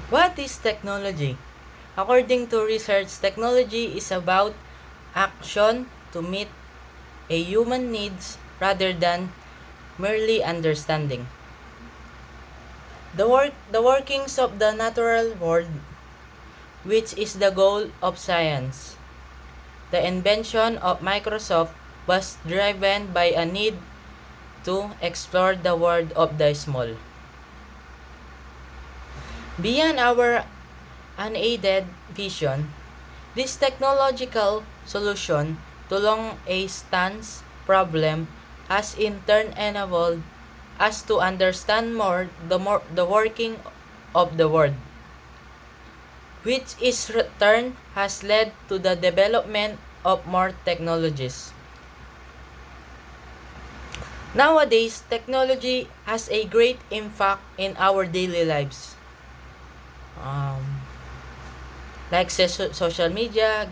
What is technology? According to research, technology is about action to meet a human needs rather than merely understanding. The workings of the natural world, which is the goal of science. The invention of Microsoft was driven by a need to explore the world of the small. Beyond our unaided vision, this technological solution to long a stance problem has in turn enabled us to understand more the working of the world, which is turn has led to the development of more technologies. Nowadays, technology has a great impact in our daily lives. Um, like social media,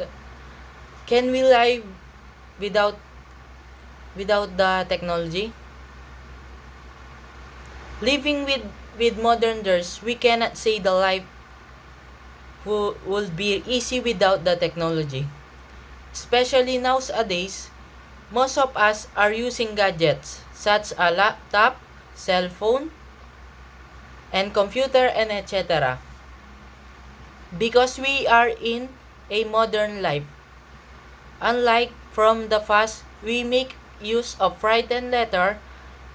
can we live without the technology? Living with modern years, we cannot say the life will be easy without the technology. Especially nowadays, most of us are using gadgets such as laptop, cell phone, and computer and etc. Because we are in a modern life. Unlike from the past, we make use of written letter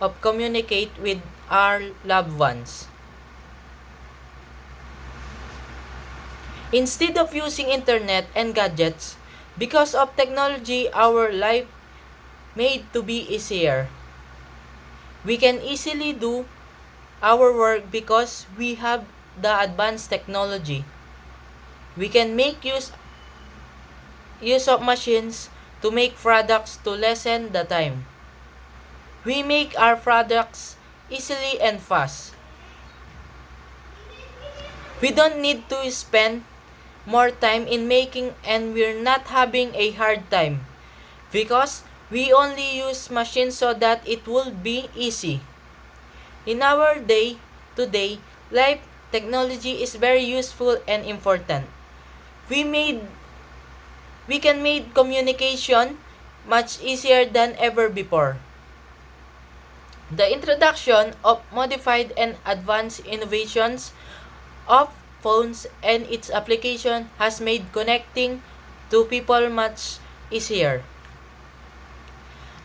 of communicate with our loved ones. Instead of using internet and gadgets, because of technology, our life made to be easier. We can easily do our work because we have the advanced technology. We can make use of machines to make products to lessen the time. We make our products easily and fast. We don't need to spend more time in making and we're not having a hard time because we only use machines so that it will be easy. In our day to day life, technology is very useful and important. We made we can make communication much easier than ever before. The introduction of modified and advanced innovations of phones and its application has made connecting to people much easier.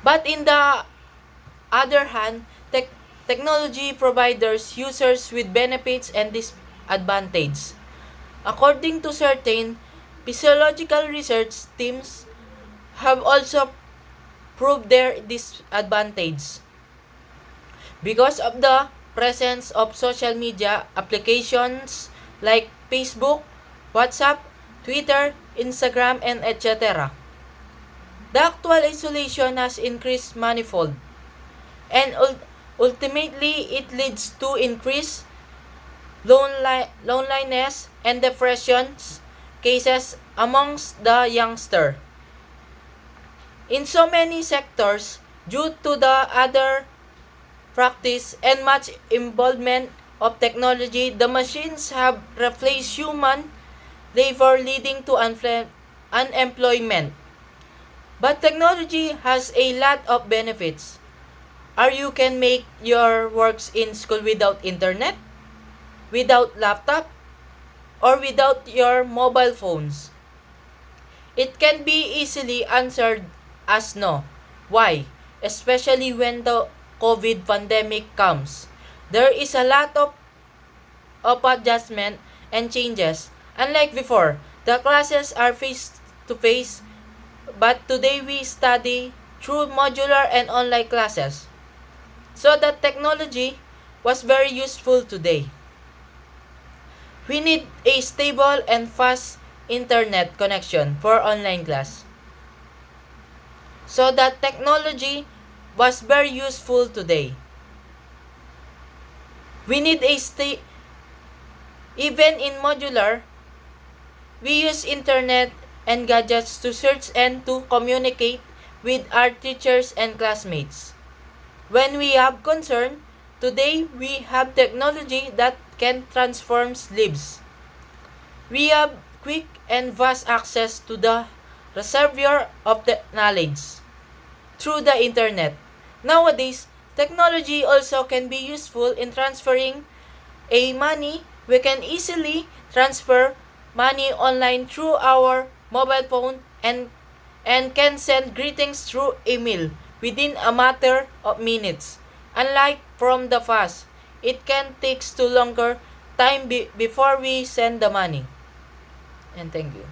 But in the other hand, technology providers users with benefits and disadvantages. According to certain physiological research teams have also proved their disadvantage. Because of the presence of social media applications like Facebook, WhatsApp, Twitter, Instagram, and etc. The actual isolation has increased manifold, and ultimately it leads to increased loneliness and depression cases amongst the youngster. In so many sectors, due to the other practice and much involvement of technology, the machines have replaced human labor leading to unemployment. But technology has a lot of benefits. Or you can make your works in school without internet, without laptop, or without your mobile phones. It can be easily answered as no. Why? Especially when the COVID pandemic comes. There is a lot of adjustment and changes. Unlike before, the classes are face to face, but today we study through modular and online classes. So that technology was very useful today. We need a stable and fast internet connection for online class. So that technology was very useful today. We need even in modular, we use internet and gadgets to search and to communicate with our teachers and classmates. When we have concern, today we have technology that can transform lives. We have quick and vast access to the reservoir of the knowledge through the internet. Nowadays, technology also can be useful in transferring a money. We can easily transfer money online through our mobile phone and can send greetings through email within a matter of minutes. Unlike from the past, it can take too longer time before we send the money. And thank you.